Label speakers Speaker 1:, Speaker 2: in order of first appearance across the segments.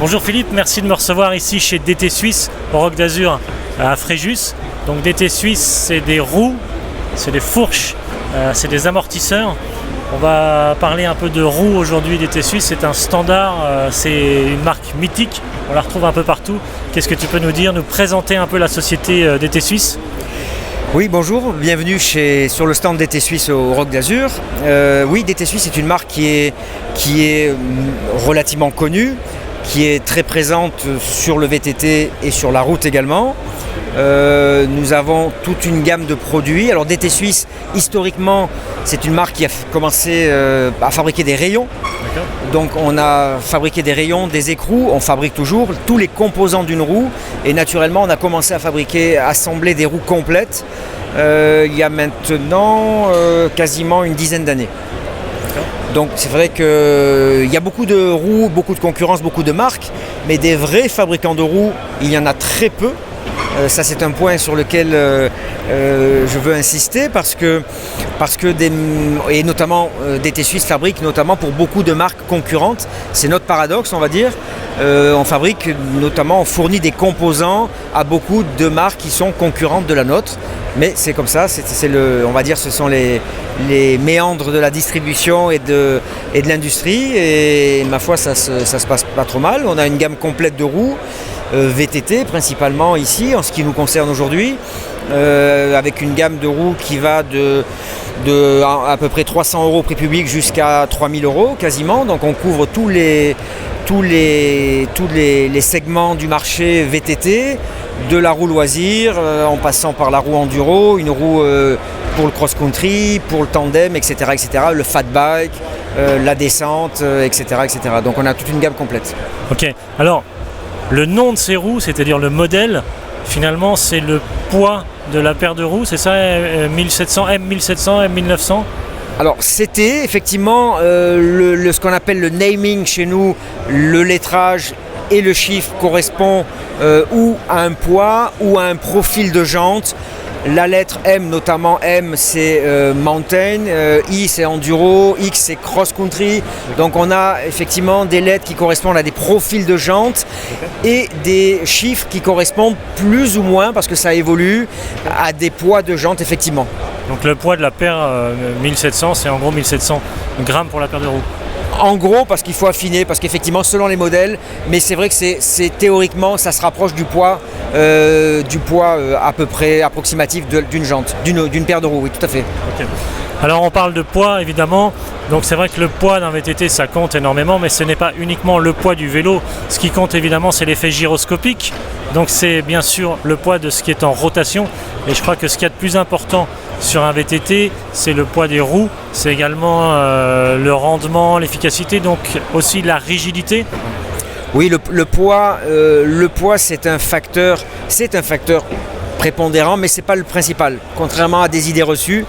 Speaker 1: Bonjour Philippe, merci de me recevoir ici chez DT Suisse au Roc d'Azur à Fréjus. Donc DT Suisse, c'est des roues, c'est des fourches, c'est des amortisseurs. On va parler un peu de roues aujourd'hui. DT Suisse, c'est un standard, c'est une marque mythique, on la retrouve un peu partout. Qu'est-ce que tu peux nous dire, nous présenter un peu la société DT Suisse ?
Speaker 2: Oui, bonjour, bienvenue sur le stand DT Suisse au Roc d'Azur. Oui, DT Suisse est une marque qui est relativement connue, qui est très présente sur le VTT et sur la route également. Nous avons toute une gamme de produits. Alors DT Suisse, historiquement, c'est une marque qui a commencé à fabriquer des rayons.
Speaker 1: D'accord.
Speaker 2: Donc on a fabriqué des rayons, des écrous, on fabrique toujours tous les composants d'une roue et naturellement on a commencé à assembler des roues complètes il y a maintenant quasiment une dizaine d'années. Donc c'est vrai qu'il y a beaucoup de roues, beaucoup de concurrence, beaucoup de marques, mais des vrais fabricants de roues, il y en a très peu. Ça c'est un point sur lequel je veux insister parce que et notamment DT Suisse fabrique notamment pour beaucoup de marques concurrentes. C'est notre paradoxe, on va dire. On fournit des composants à beaucoup de marques qui sont concurrentes de la nôtre. Mais c'est comme ça, on va dire ce sont les méandres de la distribution et de l'industrie. Et ma foi, ça se passe pas trop mal. On a une gamme complète de roues. VTT principalement ici en ce qui nous concerne aujourd'hui, avec une gamme de roues qui va de à peu près 300 € prix public jusqu'à 3000 € quasiment. Donc on couvre tous les segments du marché VTT, de la roue loisir en passant par la roue enduro, une roue pour le cross-country, pour le tandem, etc., le fat bike, la descente, etc., etc. Donc on a toute une gamme complète.
Speaker 1: Ok, alors le nom de ces roues, c'est-à-dire le modèle, finalement c'est le poids de la paire de roues, c'est ça, M1700, M1700, M1900 ?
Speaker 2: Alors c'était effectivement ce qu'on appelle le naming chez nous, le lettrage et le chiffre correspond ou à un poids ou à un profil de jante. La lettre M, notamment M, c'est mountain, I c'est enduro, X c'est cross-country. Donc on a effectivement des lettres qui correspondent à des profils de jantes et des chiffres qui correspondent plus ou moins, parce que ça évolue, à des poids de jantes effectivement.
Speaker 1: Donc le poids de la paire 1700, c'est en gros 1700 grammes pour la paire de roues.
Speaker 2: En gros, parce qu'il faut affiner, parce qu'effectivement, selon les modèles, mais c'est vrai que c'est théoriquement, ça se rapproche du poids à peu près approximatif d'une jante, d'une paire de roues, oui, tout à fait.
Speaker 1: Okay. Alors on parle de poids évidemment, donc c'est vrai que le poids d'un VTT ça compte énormément, mais ce n'est pas uniquement le poids du vélo. Ce qui compte évidemment c'est l'effet gyroscopique, donc c'est bien sûr le poids de ce qui est en rotation, et je crois que ce qu'il y a de plus important sur un VTT, c'est le poids des roues, c'est également le rendement, l'efficacité, donc aussi la rigidité.
Speaker 2: Oui, le poids c'est un facteur prépondérant, mais ce n'est pas le principal, contrairement à des idées reçues.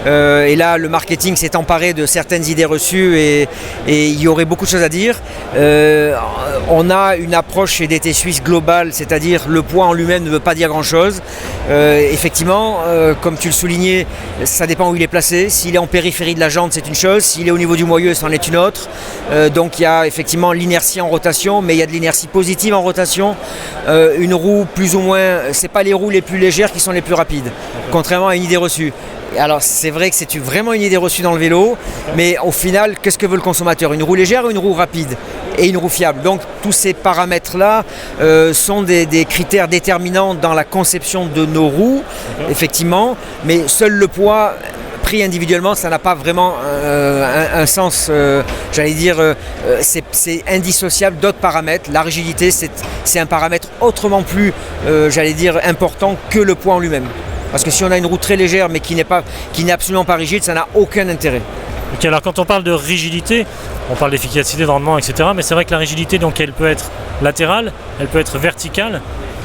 Speaker 2: Et là, le marketing s'est emparé de certaines idées reçues et il y aurait beaucoup de choses à dire. On a une approche chez DT Suisse globale, c'est-à-dire le poids en lui-même ne veut pas dire grand-chose. Effectivement, comme tu le soulignais, ça dépend où il est placé. S'il est en périphérie de la jante, c'est une chose. S'il est au niveau du moyeu, c'en est une autre. Donc il y a effectivement l'inertie en rotation, mais il y a de l'inertie positive en rotation. Une roue plus ou moins, c'est pas les roues les plus légères qui sont les plus rapides, contrairement à une idée reçue. Alors c'est vrai que c'est vraiment une idée reçue dans le vélo, mais au final, qu'est-ce que veut le consommateur ? Une roue légère ou une roue rapide ? Et une roue fiable. Donc tous ces paramètres-là sont des critères déterminants dans la conception de nos roues, effectivement, mais seul le poids pris individuellement, ça n'a pas vraiment un sens, c'est indissociable d'autres paramètres. La rigidité, c'est un paramètre autrement plus, important que le poids en lui-même. Parce que si on a une roue très légère mais qui n'est absolument pas rigide, ça n'a aucun intérêt.
Speaker 1: Ok, alors quand on parle de rigidité, on parle d'efficacité, de rendement, etc. Mais c'est vrai que la rigidité, donc, elle peut être latérale, elle peut être verticale.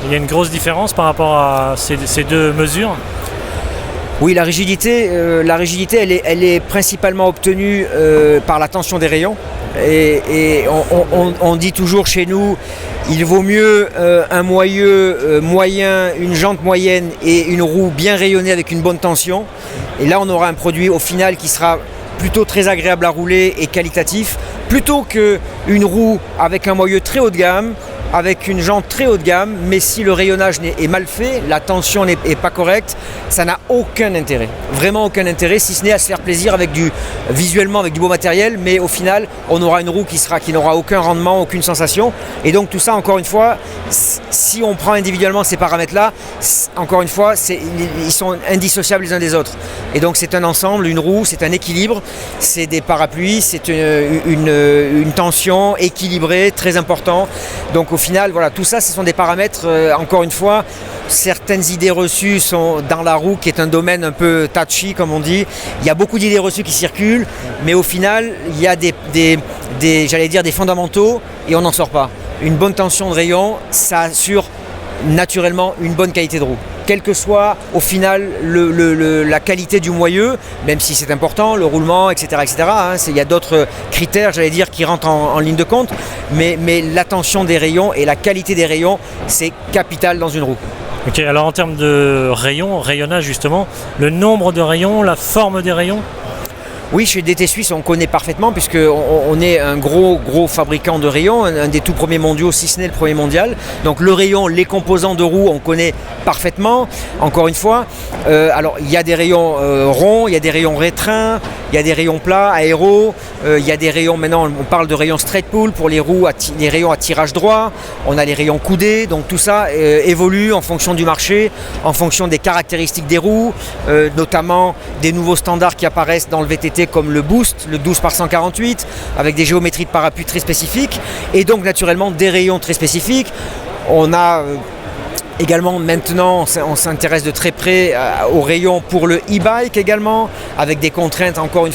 Speaker 1: Il y a une grosse différence par rapport à ces deux mesures.
Speaker 2: Oui, la rigidité, elle est principalement obtenue par la tension des rayons. Et on dit toujours chez nous, il vaut mieux un moyeu moyen, une jante moyenne et une roue bien rayonnée avec une bonne tension. Et là, on aura un produit au final qui sera plutôt très agréable à rouler et qualitatif plutôt qu'une roue avec un moyeu très haut de gamme, avec une jante très haut de gamme, mais si le rayonnage est mal fait, la tension n'est pas correcte, ça n'a aucun intérêt. Vraiment aucun intérêt, si ce n'est à se faire plaisir visuellement avec du beau matériel, mais au final, on aura une roue qui n'aura aucun rendement, aucune sensation. Et donc tout ça, encore une fois, si on prend individuellement ces paramètres-là, encore une fois, ils sont indissociables les uns des autres. Et donc c'est un ensemble, une roue, c'est un équilibre, c'est des parapluies, c'est une tension équilibrée, très important. Donc au final, voilà, tout ça, ce sont des paramètres, encore une fois, certaines idées reçues sont dans la roue, qui est un domaine un peu touchy, comme on dit. Il y a beaucoup d'idées reçues qui circulent, mais au final, il y a des fondamentaux et on n'en sort pas. Une bonne tension de rayon, ça assure naturellement une bonne qualité de roue. Quelle que soit au final la qualité du moyeu, même si c'est important, le roulement, etc. hein, il y a d'autres critères, qui rentrent en ligne de compte, mais la tension des rayons et la qualité des rayons, c'est capital dans une roue.
Speaker 1: Ok, alors en termes de rayonnage justement, le nombre de rayons, la forme des rayons?
Speaker 2: Oui, chez DT Suisse, on connaît parfaitement puisqu'on est un gros fabricant de rayons, un des tout premiers mondiaux, si ce n'est le premier mondial. Donc le rayon, les composants de roue, on connaît parfaitement. Encore une fois, alors il y a des rayons ronds, il y a des rayons retreints, il y a des rayons plats, aéros, il y a des rayons, maintenant on parle de rayons straight pull pour les roues, les rayons à tirage droit, on a les rayons coudés, donc tout ça évolue en fonction du marché, en fonction des caractéristiques des roues, notamment des nouveaux standards qui apparaissent dans le VTT comme le Boost, le 12 par 148, avec des géométries de parapluie très spécifiques, et donc naturellement des rayons très spécifiques. On a également maintenant, on s'intéresse de très près aux rayons pour le e-bike également, avec des contraintes encore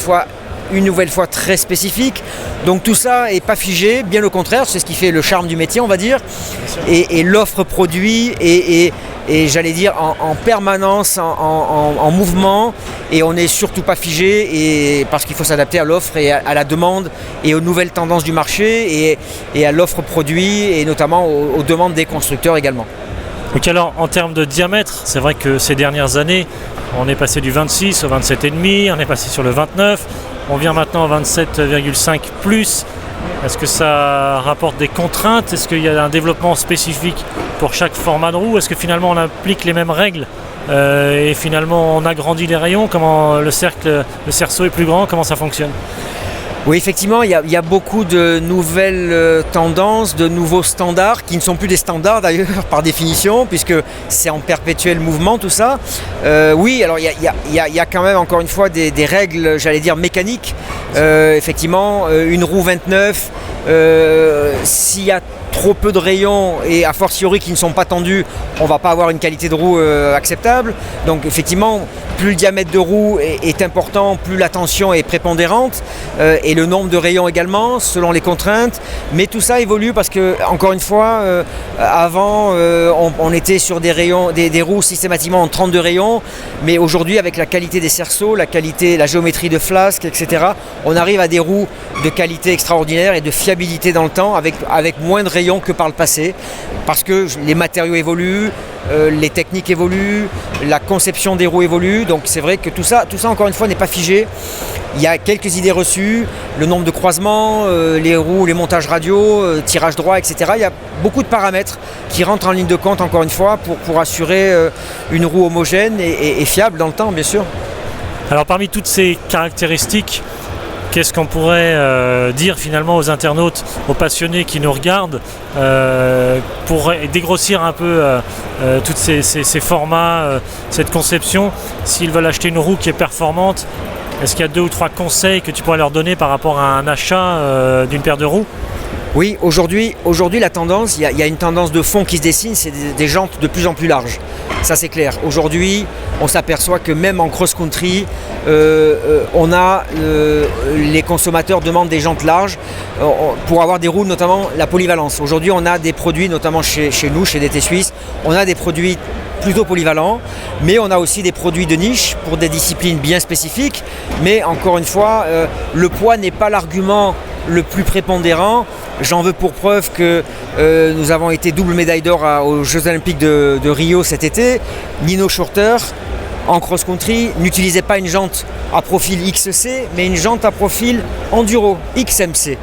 Speaker 2: une nouvelle fois très spécifiques. Donc tout ça n'est pas figé, bien au contraire, c'est ce qui fait le charme du métier, on va dire, et l'offre produit et j'allais dire en permanence, en mouvement, et on n'est surtout pas figé, et parce qu'il faut s'adapter à l'offre et à la demande et aux nouvelles tendances du marché et à l'offre produit, et notamment aux demandes des constructeurs également.
Speaker 1: Donc alors en termes de diamètre, c'est vrai que ces dernières années, on est passé du 26 au 27,5, on est passé sur le 29, on vient maintenant au 27,5 plus. Est-ce que ça rapporte des contraintes? Est-ce qu'il y a un développement spécifique pour chaque format de roue? Est-ce que finalement on applique les mêmes règles et finalement on agrandit les rayons? Comment le cerceau est plus grand? Comment ça fonctionne?
Speaker 2: Oui, effectivement, il y a beaucoup de nouvelles tendances, de nouveaux standards, qui ne sont plus des standards d'ailleurs par définition, puisque c'est en perpétuel mouvement tout ça. Oui, alors il y a quand même encore une fois des règles, mécaniques. Effectivement, une roue 29, s'il y a trop peu de rayons et a fortiori qui ne sont pas tendus, on ne va pas avoir une qualité de roue acceptable. Donc effectivement, plus le diamètre de roue est important, plus la tension est prépondérante et le nombre de rayons également, selon les contraintes. Mais tout ça évolue parce que, encore une fois, avant, on était sur des roues systématiquement en 32 rayons, mais aujourd'hui, avec la qualité des cerceaux, la géométrie de flasque, etc., on arrive à des roues de qualité extraordinaire et de fiabilité dans le temps, avec moins de rayons que par le passé, parce que les matériaux évoluent, les techniques évoluent, la conception des roues évolue, donc c'est vrai que tout ça encore une fois n'est pas figé. Il y a quelques idées reçues, le nombre de croisements, les roues, les montages radio, tirage droit, etc. Il y a beaucoup de paramètres qui rentrent en ligne de compte encore une fois pour assurer une roue homogène et fiable dans le temps, bien sûr.
Speaker 1: Alors parmi toutes ces caractéristiques, qu'est-ce qu'on pourrait dire finalement aux internautes, aux passionnés qui nous regardent pour dégrossir un peu tous ces formats, cette conception? S'ils veulent acheter une roue qui est performante, est-ce qu'il y a 2 ou 3 conseils que tu pourrais leur donner par rapport à un achat d'une paire de roues?
Speaker 2: Oui, aujourd'hui la tendance, il y a une tendance de fond qui se dessine, c'est des jantes de plus en plus larges. Ça c'est clair. Aujourd'hui, on s'aperçoit que même en cross-country, les consommateurs demandent des jantes larges pour avoir des roues, notamment la polyvalence. Aujourd'hui, on a des produits, notamment chez nous, chez DT Suisse, on a des produits plutôt polyvalents, mais on a aussi des produits de niche pour des disciplines bien spécifiques. Mais encore une fois, le poids n'est pas l'argument le plus prépondérant. J'en veux pour preuve que nous avons été double médaille d'or aux Jeux Olympiques de Rio cet été. Nino Schurter en cross-country n'utilisait pas une jante à profil XC, mais une jante à profil enduro, XMC.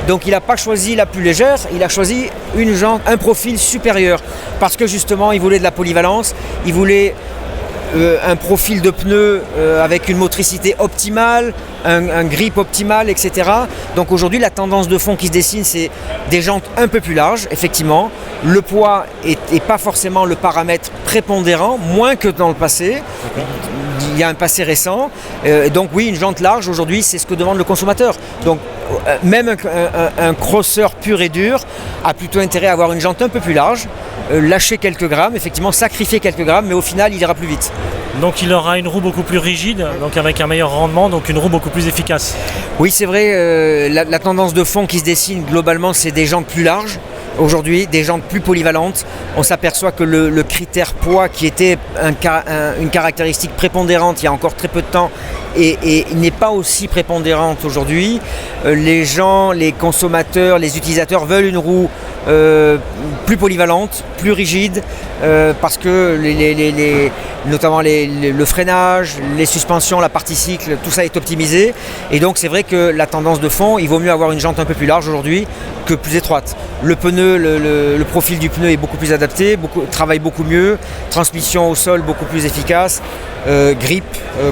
Speaker 2: Donc il n'a pas choisi la plus légère, il a choisi une jante, un profil supérieur, parce que justement il voulait de la polyvalence, il voulait un profil de pneu avec une motricité optimale, un grip optimal, etc. Donc aujourd'hui la tendance de fond qui se dessine, c'est des jantes un peu plus larges, effectivement. Le poids n'est pas forcément le paramètre prépondérant, moins que dans le passé. Il y a un passé récent. Donc oui, une jante large aujourd'hui, c'est ce que demande le consommateur. Donc même un crosseur pur et dur a plutôt intérêt à avoir une jante un peu plus large, lâcher quelques grammes, effectivement sacrifier quelques grammes, mais au final il ira plus vite.
Speaker 1: Donc il aura une roue beaucoup plus rigide, donc avec un meilleur rendement, donc une roue beaucoup plus efficace.
Speaker 2: Oui, c'est vrai, la tendance de fond qui se dessine globalement, c'est des jantes plus larges. Aujourd'hui, des jantes plus polyvalentes. On s'aperçoit que le critère poids, qui était une caractéristique prépondérante il y a encore très peu de temps, et n'est pas aussi prépondérante aujourd'hui. Les gens, les consommateurs, les utilisateurs veulent une roue plus polyvalente, plus rigide, parce que notamment le freinage, les suspensions, la partie cycle, tout ça est optimisé. Et donc c'est vrai que la tendance de fond, il vaut mieux avoir une jante un peu plus large aujourd'hui que plus étroite. Le pneu, le profil du pneu est beaucoup plus adapté, travaille beaucoup mieux, transmission au sol beaucoup plus efficace, grip,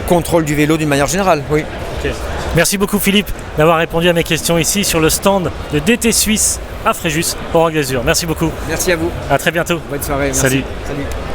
Speaker 2: contrôle du vélo d'une manière générale. Oui.
Speaker 1: Okay. Merci beaucoup Philippe d'avoir répondu à mes questions ici sur le stand de DT Suisse à Fréjus, au Roc d'Azur. Merci beaucoup.
Speaker 2: Merci à vous.
Speaker 1: À très bientôt.
Speaker 2: Bonne soirée. Merci.
Speaker 1: Salut.
Speaker 2: Salut.